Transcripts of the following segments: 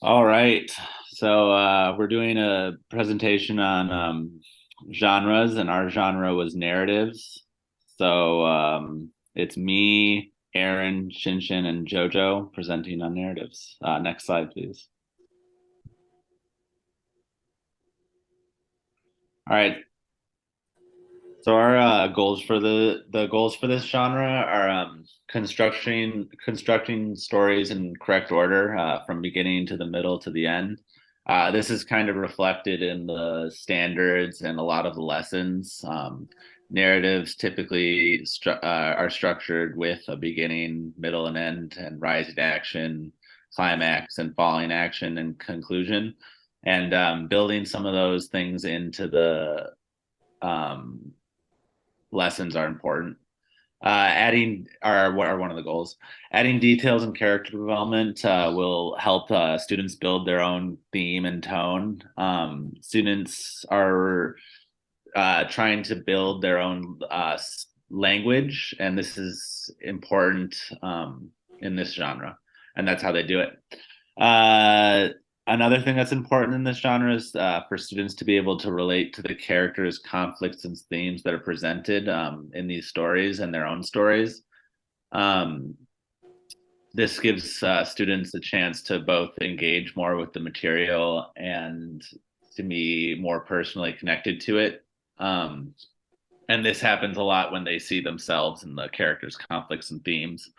All right. We're doing a presentation on genres, and our genre was narratives. It's me, Aaron, Shinshin, and Jojo presenting on narratives. Next slide, please. All right. So our goals for the goals for this genre are constructing stories in correct order from beginning to the middle to the end. This is kind of reflected in the standards and a lot of the lessons. Narratives typically are structured with a beginning, middle, and end, and rising action, climax, and falling action and conclusion. And building some of those things into the um, lessons are important. Adding are one of the goals. Adding details and character development will help students build their own theme and tone. Students are trying to build their own language, and this is important in this genre, and that's how they do it. Another thing that's important in this genre is for students to be able to relate to the characters, conflicts, and themes that are presented in these stories and their own stories. Um, this gives students a chance to both engage more with the material and to be more personally connected to it. Um, and this happens a lot when they see themselves in the characters' conflicts and themes.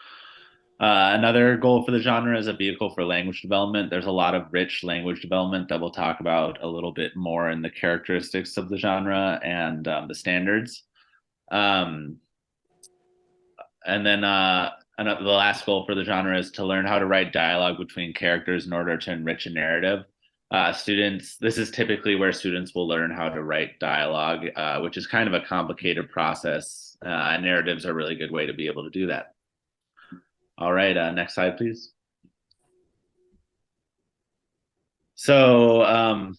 Another goal for the genre is a vehicle for language development. There's a lot of rich language development that we'll talk about a little bit more in the characteristics of the genre and the standards. Um, and then the last goal for the genre is to learn how to write dialogue between characters in order to enrich a narrative. This is typically where students will learn how to write dialogue, which is kind of a complicated process. Narratives are a really good way to be able to do that. All right, next slide, please.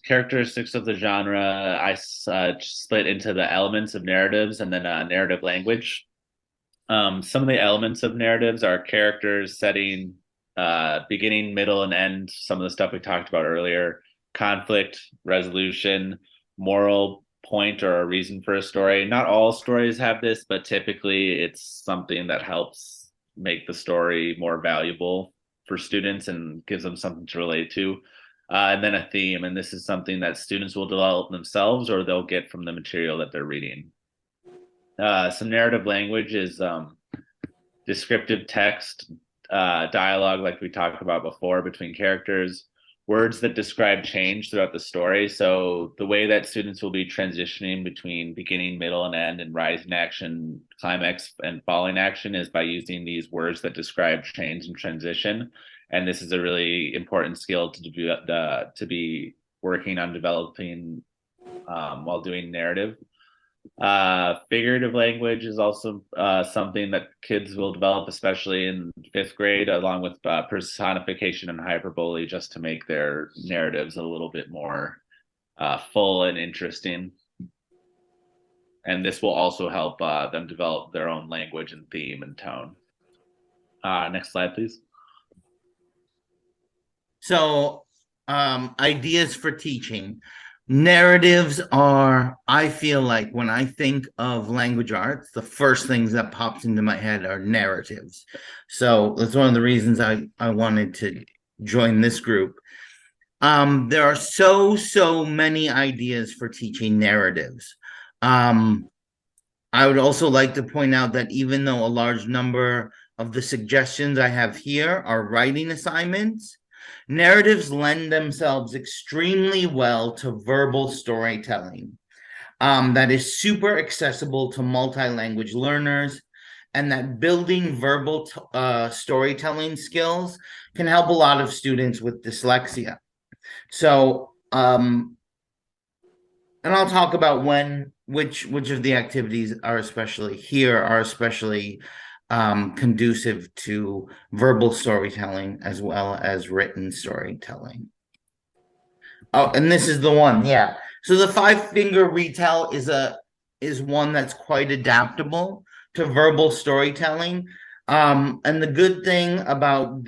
Characteristics of the genre, I split into the elements of narratives and then narrative language. Some of the elements of narratives are characters, setting, beginning, middle, and end. Some of the stuff we talked about earlier, conflict, resolution, moral point or a reason for a story. Not all stories have this, but typically it's something that helps make the story more valuable for students and gives them something to relate to. And then a theme, and this is something that students will develop themselves or they'll get from the material that they're reading. Some narrative language is descriptive text, dialogue, like we talked about before, between characters, words that describe change throughout the story. So the way that students will be transitioning between beginning, middle, and end, and rising action, climax, and falling action is by using these words that describe change and transition. And this is a really important skill to be working on developing while doing narrative. Figurative language is also something that kids will develop, especially in fifth grade, along with personification and hyperbole, just to make their narratives a little bit more full and interesting. And this will also help them develop their own language and theme and tone. Next slide, please. So, ideas for teaching. Narratives are, I feel like when I think of language arts, the first things that pops into my head are narratives. So that's one of the reasons I wanted to join this group. There are so many ideas for teaching narratives. I would also like to point out that even though a large number of the suggestions I have here are writing assignments, narratives lend themselves extremely well to verbal storytelling that is super accessible to multi-language learners, and that building verbal storytelling skills can help a lot of students with dyslexia. So, and I'll talk about which of the activities are especially conducive to verbal storytelling as well as written storytelling. Oh, and this is the one, yeah. So the five-finger retell is one that's quite adaptable to verbal storytelling. And the good thing about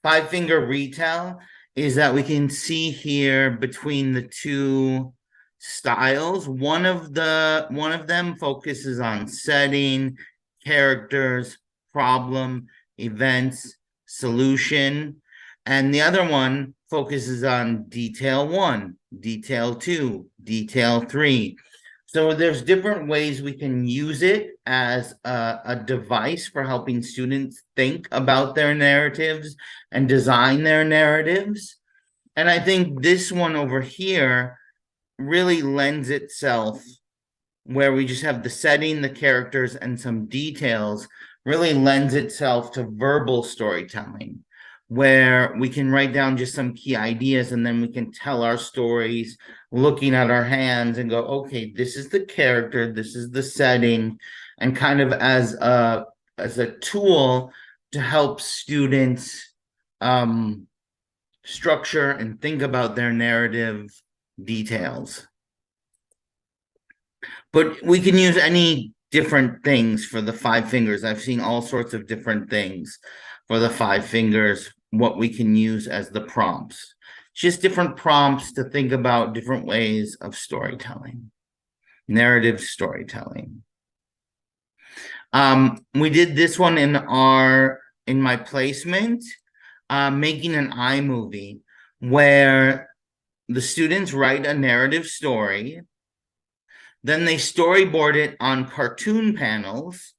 Five Finger Retell is that we can see here between the two styles. One of them focuses on setting, characters, problem, events, solution, and the other one focuses on detail 1, detail 2, detail 3. So there's different ways we can use it as a device for helping students think about their narratives and design their narratives. And I think this one over here really lends itself, where we just have the setting, the characters, and some details, really lends itself to verbal storytelling, where we can write down just some key ideas and then we can tell our stories looking at our hands and go, okay, this is the character, this is the setting, and kind of as a tool to help students structure and think about their narrative details. But we can use any different things for the five fingers. I've seen all sorts of different things for the five fingers, what we can use as the prompts. Just different prompts to think about different ways of storytelling, narrative storytelling. We did this one in my placement, making an iMovie, where the students write a narrative story, then they storyboard it on cartoon panels.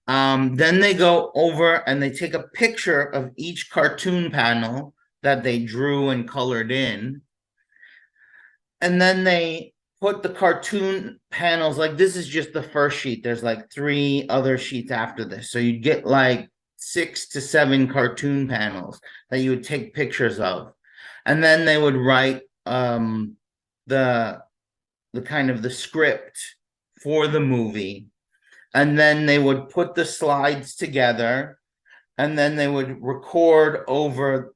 Then they go over and they take a picture of each cartoon panel that they drew and colored in. And then they put the cartoon panels, like this is just the first sheet. There's like 3 other sheets after this. So you get like 6 to 7 cartoon panels that you would take pictures of. And then they would write the kind of the script for the movie, and then they would put the slides together, and then they would record over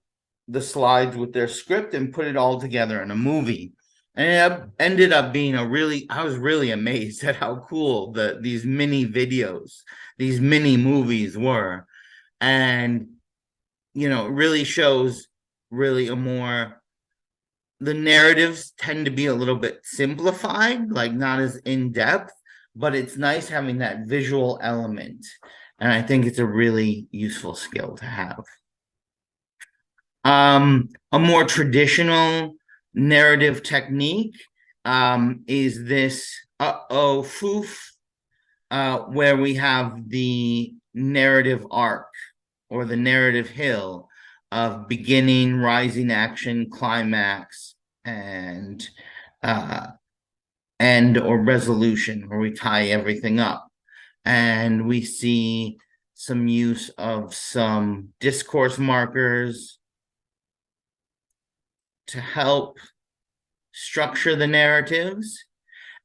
the slides with their script and put it all together in a movie. And it ended up being I was really amazed at how cool these mini videos, these mini movies were. And it really shows really the narratives tend to be a little bit simplified, like not as in-depth, but it's nice having that visual element. And I think it's a really useful skill to have. A more traditional narrative technique is this foof, where we have the narrative arc or the narrative hill of beginning, rising action, climax, and end or resolution, where we tie everything up. And we see some use of some discourse markers to help structure the narratives.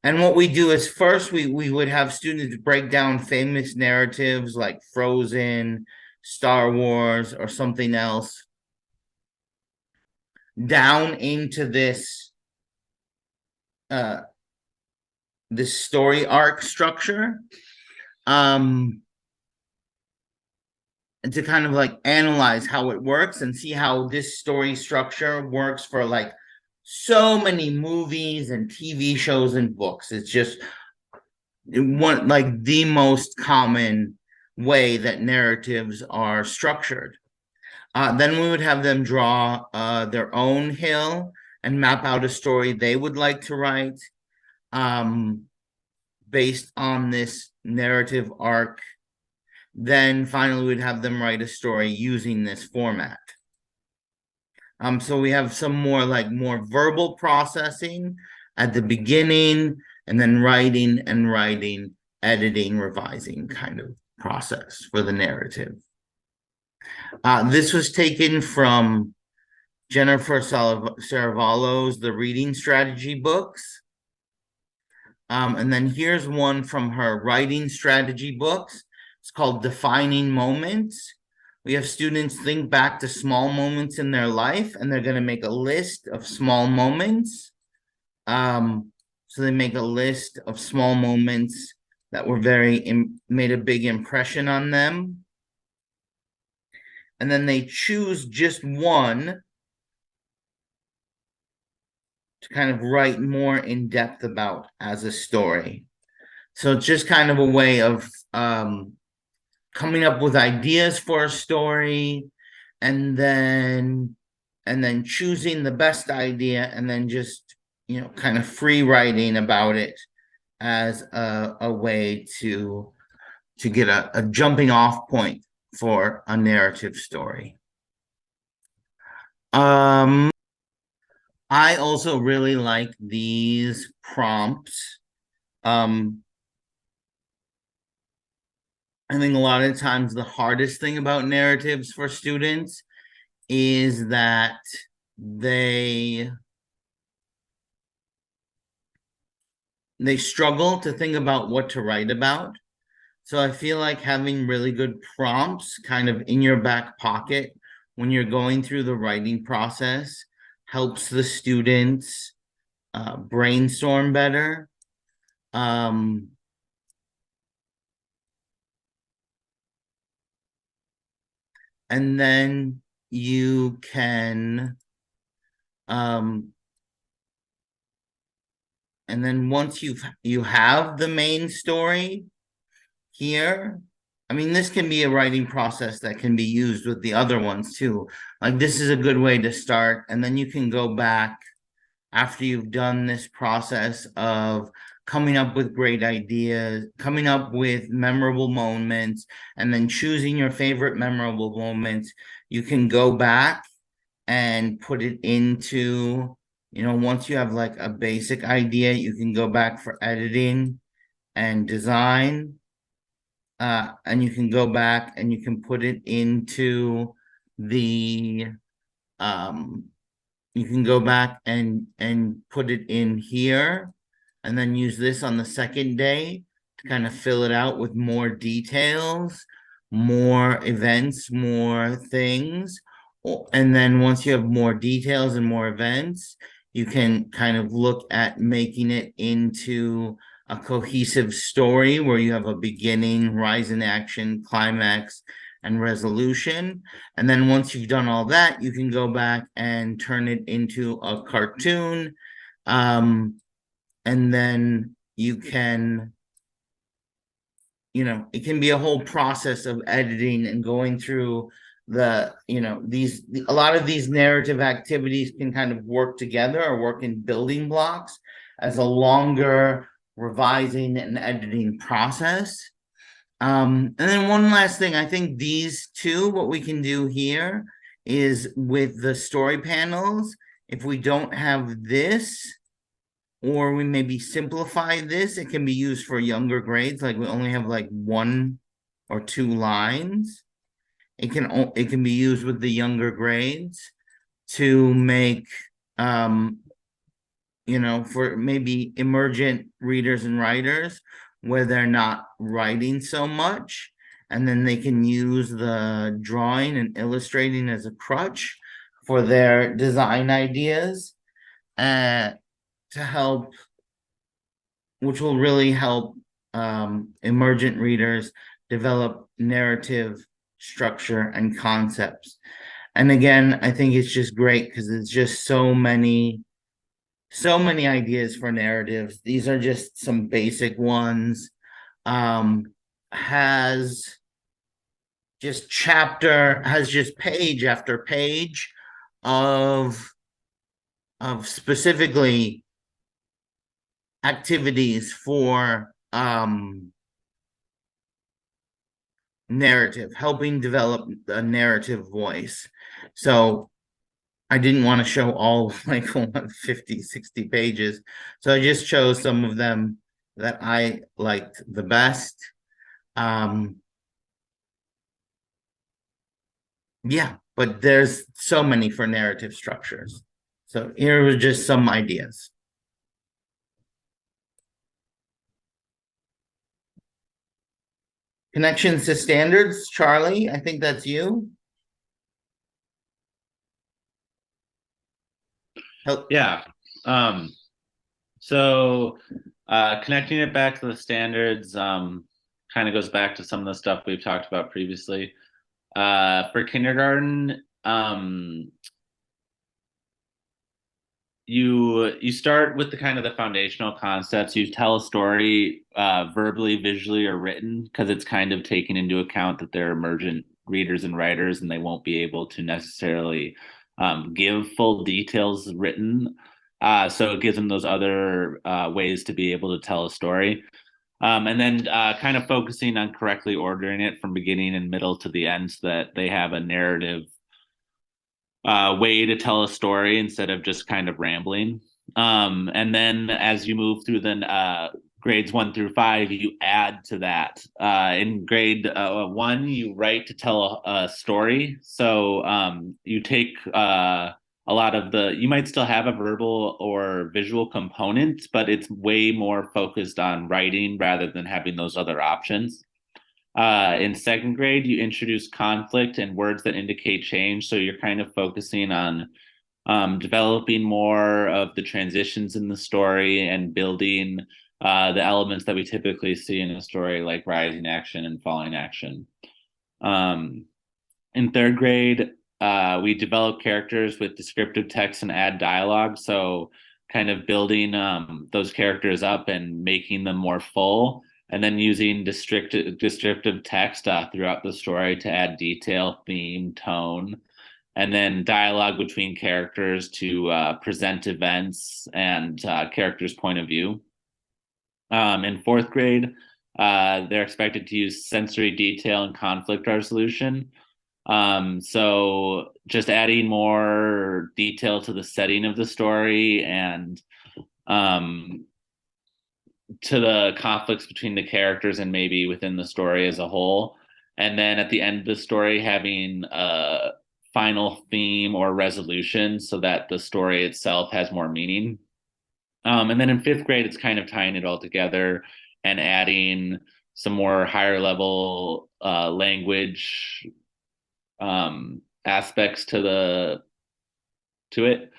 And what we do is first we would have students break down famous narratives like Frozen, Star Wars, or something else down into this story arc structure, and to kind of like analyze how it works and see how this story structure works for like so many movies and TV shows and books. It's just one like the most common way that narratives are structured. Then we would have them draw their own hill and map out a story they would like to write based on this narrative arc. Then finally we'd have them write a story using this format. So we have some more verbal processing at the beginning, and then writing, editing, revising kind of process for the narrative. This was taken from Jennifer Saravallo's The Reading Strategy books. And then here's one from her writing strategy books. It's called Defining Moments. We have students think back to small moments in their life, and they're going to make a list of small moments. So they make a list of small moments that were made a big impression on them. and then they choose just one to kind of write more in depth about as a story. So it's just kind of a way of coming up with ideas for a story, and then choosing the best idea, and then just kind of free writing about it as a way to get a jumping off point for a narrative story. I also really like these prompts. I think a lot of times the hardest thing about narratives for students is that they struggle to think about what to write about. So I feel like having really good prompts kind of in your back pocket when you're going through the writing process helps the students brainstorm better. And then you can and then once you have the main story here, I mean, this can be a writing process that can be used with the other ones too. Like, this is a good way to start, and then you can go back after you've done this process of coming up with great ideas, coming up with memorable moments, and then choosing your favorite memorable moments. You can go back and put it into, once you have like a basic idea, you can go back for editing and design. And you can go back and you can put it into the you can go back and put it in here, and then use this on the second day to kind of fill it out with more details, more events, more things. And then once you have more details and more events, you can kind of look at making it into a cohesive story where you have a beginning, rise in action, climax, and resolution. And then once you've done all that, you can go back and turn it into a cartoon. And then you can, it can be a whole process of editing and going through a lot of these narrative activities can kind of work together or work in building blocks as a longer revising and editing process. And then one last thing, I think these two, what we can do here is with the story panels, if we don't have this, or we maybe simplify this, it can be used for younger grades, like we only have like 1 or 2 lines. It can be used with the younger grades to make for maybe emergent readers and writers where they're not writing so much, and then they can use the drawing and illustrating as a crutch for their design ideas to help, which will really help emergent readers develop narrative structure and concepts. And again, I think it's just great because it's just so many ideas for narratives. These are just some basic ones. Has just page after page of specifically activities for narrative, helping develop a narrative voice. So I didn't want to show all like 50, 60 pages. So I just chose some of them that I liked the best. Yeah, but there's so many for narrative structures. So here were just some ideas. Connections to standards, Charlie, I think that's you. Yeah. So connecting it back to the standards kind of goes back to some of the stuff we've talked about previously. For kindergarten, you start with the kind of the foundational concepts. You tell a story verbally, visually, or written, because it's kind of taking into account that they're emergent readers and writers, and they won't be able to necessarily give full details written. So it gives them those other ways to be able to tell a story. And then kind of focusing on correctly ordering it from beginning and middle to the end, so that they have a narrative way to tell a story instead of just kind of rambling. And then as you move through the grades 1 through 5, you add to that. In grade 1, you write to tell a story. So you take a lot of you might still have a verbal or visual component, but it's way more focused on writing rather than having those other options. In 2nd grade, you introduce conflict and words that indicate change. So you're kind of focusing on developing more of the transitions in the story and building the elements that we typically see in a story, like rising action and falling action. In 3rd grade, we develop characters with descriptive text and add dialogue. So kind of building those characters up and making them more full, and then using descriptive text throughout the story to add detail, theme, tone, and then dialogue between characters to present events and characters' point of view. In 4th grade, they're expected to use sensory detail and conflict resolution. So just adding more detail to the setting of the story and to the conflicts between the characters and maybe within the story as a whole. And then at the end of the story, having a final theme or resolution so that the story itself has more meaning. And then in 5th grade, it's kind of tying it all together and adding some more higher level language aspects to it.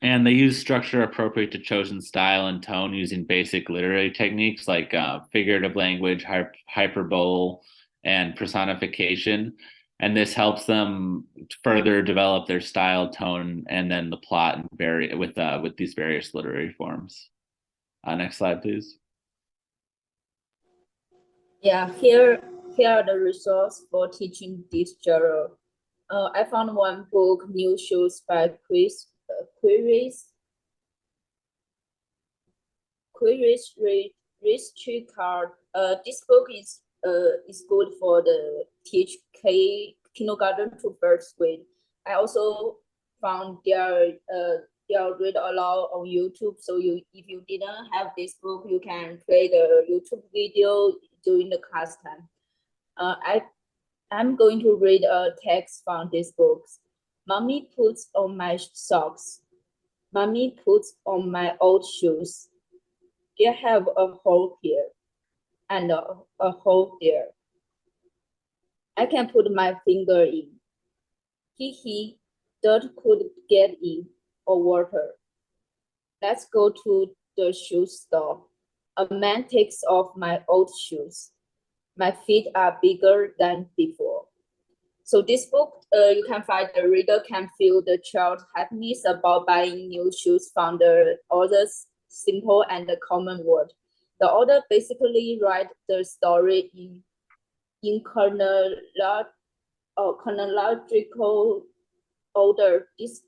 And they use structure appropriate to chosen style and tone using basic literary techniques like figurative language, hyperbole, and personification. And this helps them further develop their style, tone, and then the plot and with these various literary forms. Next slide, please. Yeah, here are the resources for teaching this genre. I found one book, New Shoes by Queries Richard. This book is good for the teach kindergarten to 1st grade. I also found their read aloud on YouTube. So if you didn't have this book, you can play the YouTube video during the class time. I'm going to read a text from this book. Mommy puts on my socks. Mommy puts on my old shoes. They have a hole here and a hole there. I can put my finger in. Hee, dirt could get in, or water. Let's go to the shoe store. A man takes off my old shoes. My feet are bigger than before. So this book, you can find the reader can feel the child's happiness about buying new shoes from the author's simple and common word. The author basically write the story in chronological order. This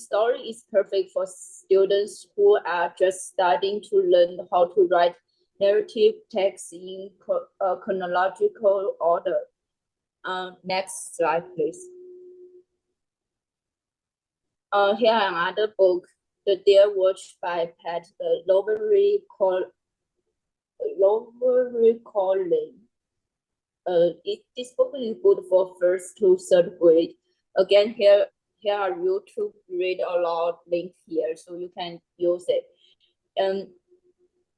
story is perfect for students who are just starting to learn how to write narrative text in chronological order. Next slide, please. Here another book, The Deer Watch by Pat Lovery Collin. This book is good for 1st to 3rd grade. Again, here are YouTube read aloud link here, so you can use it.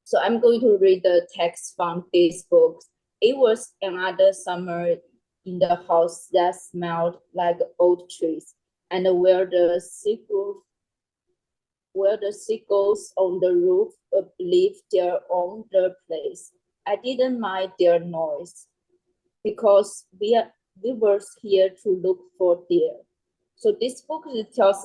So I'm going to read the text from this book. It was another summer in the house that smelled like old trees, and where the seagulls on the roof lived their own place. I didn't mind their noise. because we were here to look for deer. So this book tells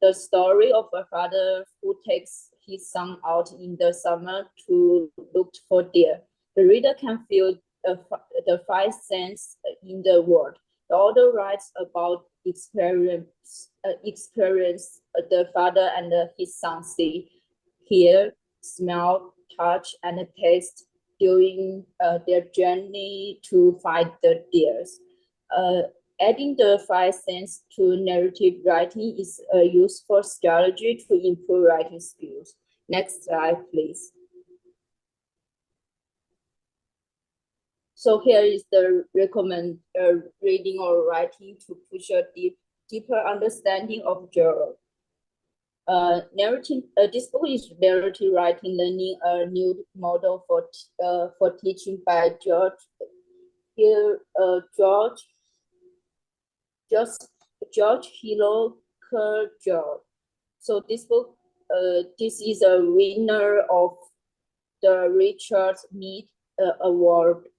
the story of a father who takes his son out in the summer to look for deer. The reader can feel the five senses in the word. The author writes about experience the father and his son see, hear, smell, touch, and taste during their journey to find the deers. Adding the five senses to narrative writing is a useful strategy to improve writing skills. Next slide, please. So here is the recommend reading or writing to push a deeper understanding of genre. This book is narrative writing learning, a new model for teaching by George Hilo Kerr. So this book, this is a winner of the Richard Mead Award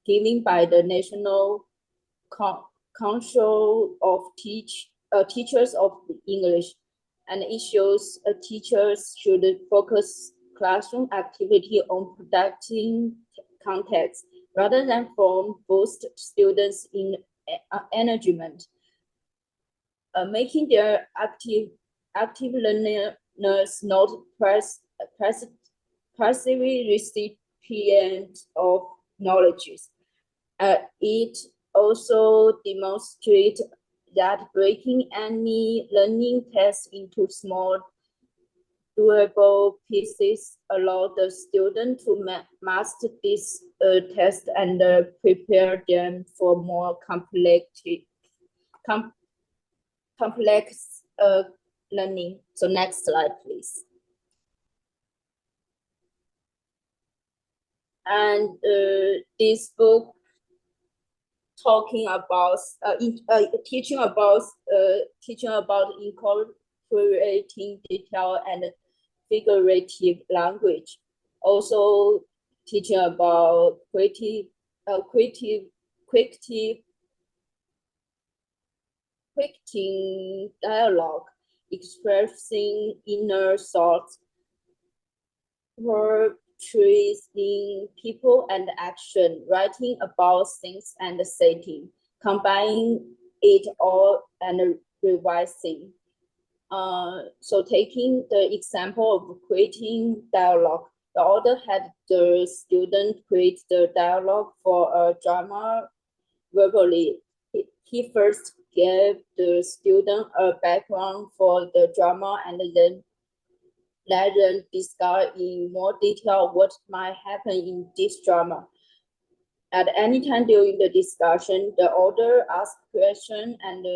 given by the National Council of Teachers of English, and it shows teachers should focus classroom activity on protecting context rather than from boost students in engagement. Making their active learners not passive recipients of knowledge. It also demonstrates that breaking any learning test into small doable pieces allow the student to master this test and prepare them for more complex learning. So next slide, please. And this book talking about teaching about incorporating detail and figurative language. Also teaching about creative dialogue, expressing inner thoughts, portraying people and action, writing about things and setting, combining it all and revising. So taking the example of creating dialogue, the author had the student create the dialogue for a drama verbally. He first gave the student a background for the drama and then let them discuss in more detail what might happen in this drama. At any time during the discussion, the author asks questions and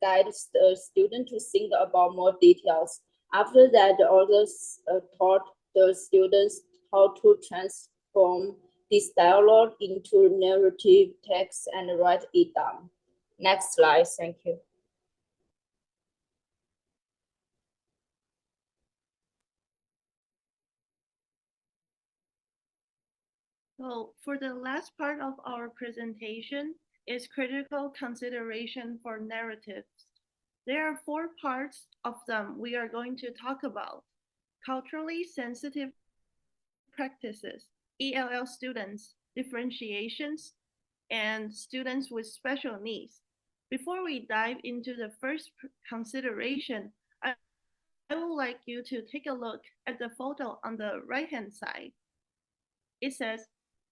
guides the student to think about more details. After that, the author taught the students how to transform this dialogue into narrative text and write it down. Next slide, thank you. So for the last part of our presentation is critical consideration for narratives. There are 4 parts of them we are going to talk about. Culturally sensitive practices, ELL students, differentiations, and students with special needs. Before we dive into the first consideration, I would like you to take a look at the photo on the right-hand side. It says,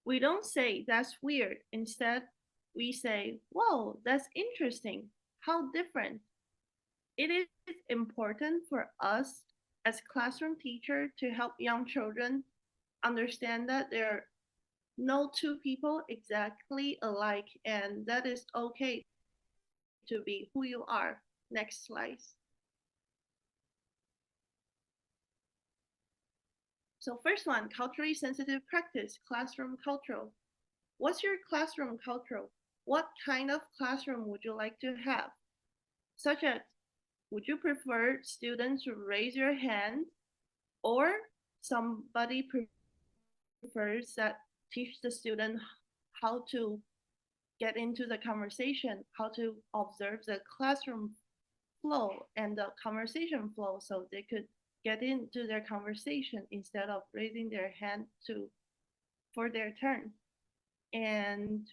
we don't say that's weird. Instead, we say, whoa, that's interesting. How different. It is important for us as classroom teacher to help young children understand that there are no 2 people exactly alike, and that is okay to be who you are. Next slide. So first one, culturally sensitive practice, classroom cultural. What's your classroom cultural? What kind of classroom would you like to have? Such as, would you prefer students to raise your hand, or somebody prefers that teach the student how to get into the conversation, how to observe the classroom flow and the conversation flow so they could get into their conversation instead of raising their hand for their turn. And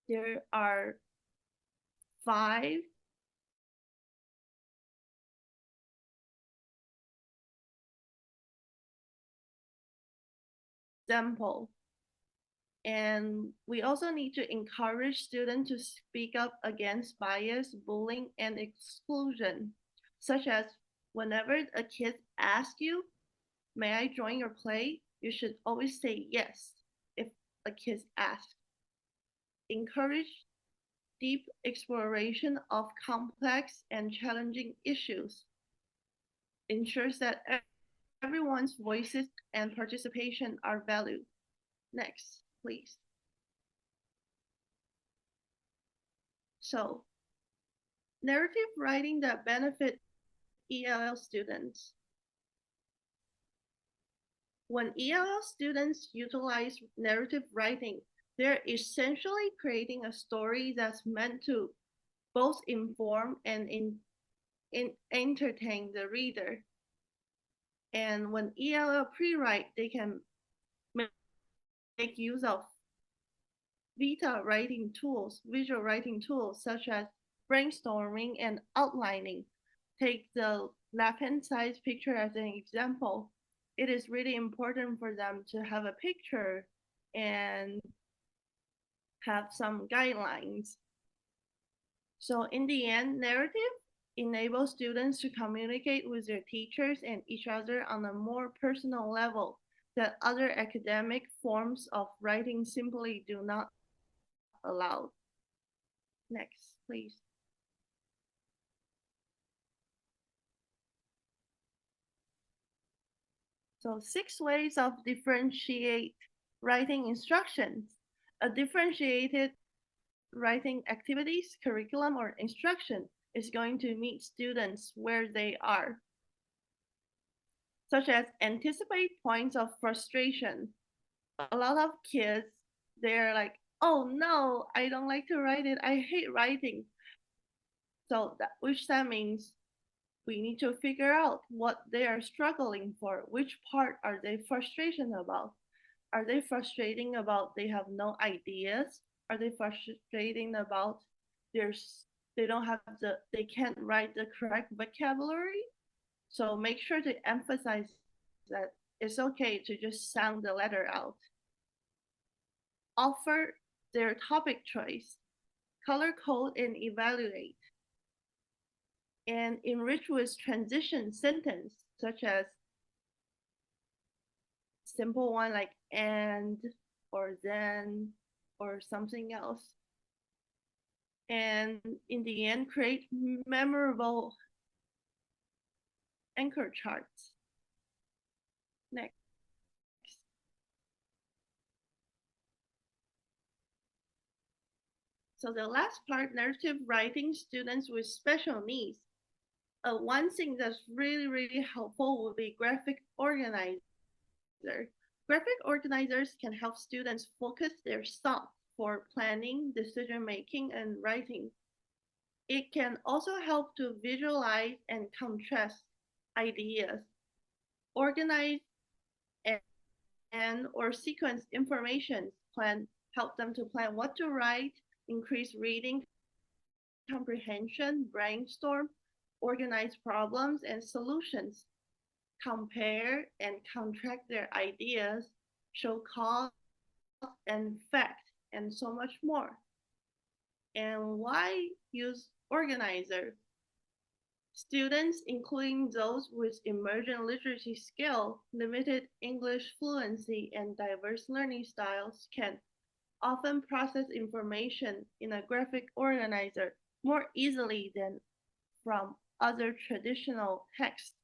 there are 5 examples. And we also need to encourage students to speak up against bias, bullying, and exclusion, such as whenever a kid asks you, "May I join your play?" you should always say yes if a kid asks. Encourage deep exploration of complex and challenging issues. Ensures that everyone's voices and participation are valued. Next, please. So, narrative writing that benefit ELL students. When ELL students utilize narrative writing, they're essentially creating a story that's meant to both inform and entertain the reader. And when ELL pre-write, they can make use of visual writing tools such as brainstorming and outlining. Take the left-hand side picture as an example. It is really important for them to have a picture and have some guidelines. So in the end, narrative enables students to communicate with their teachers and each other on a more personal level that other academic forms of writing simply do not allow. Next, please. So 6 ways of differentiate writing instructions. A differentiated writing activities, curriculum, or instruction is going to meet students where they are, such as anticipate points of frustration. A lot of kids, they're like, "Oh no, I don't like to write it. I hate writing." So that means we need to figure out what they are struggling for. Which part are they frustrated about? Are they frustrating about they have no ideas? Are they frustrating about they can't write the correct vocabulary? So make sure to emphasize that it's okay to just sound the letter out. Offer their topic choice, color code and evaluate, and enrich with transition sentence, such as simple one like and or then or something else. And in the end, create memorable anchor charts. Next. So the last part, narrative writing students with special needs. One thing that's really helpful would be graphic organizer. Graphic organizers can help students focus their thoughts for planning, decision making, and writing. It can also help to visualize and contrast ideas, organize and or sequence information, help them to plan what to write, increase reading comprehension, brainstorm, organize problems and solutions, compare and contrast their ideas, show cause and effect, and so much more. And why use organizer? Students, including those with emergent literacy skill, limited English fluency, and diverse learning styles can often process information in a graphic organizer more easily than from other traditional texts.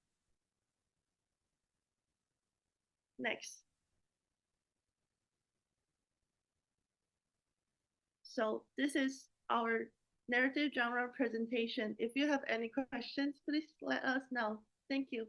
Next. So this is our narrative genre presentation. If you have any questions, please let us know. Thank you.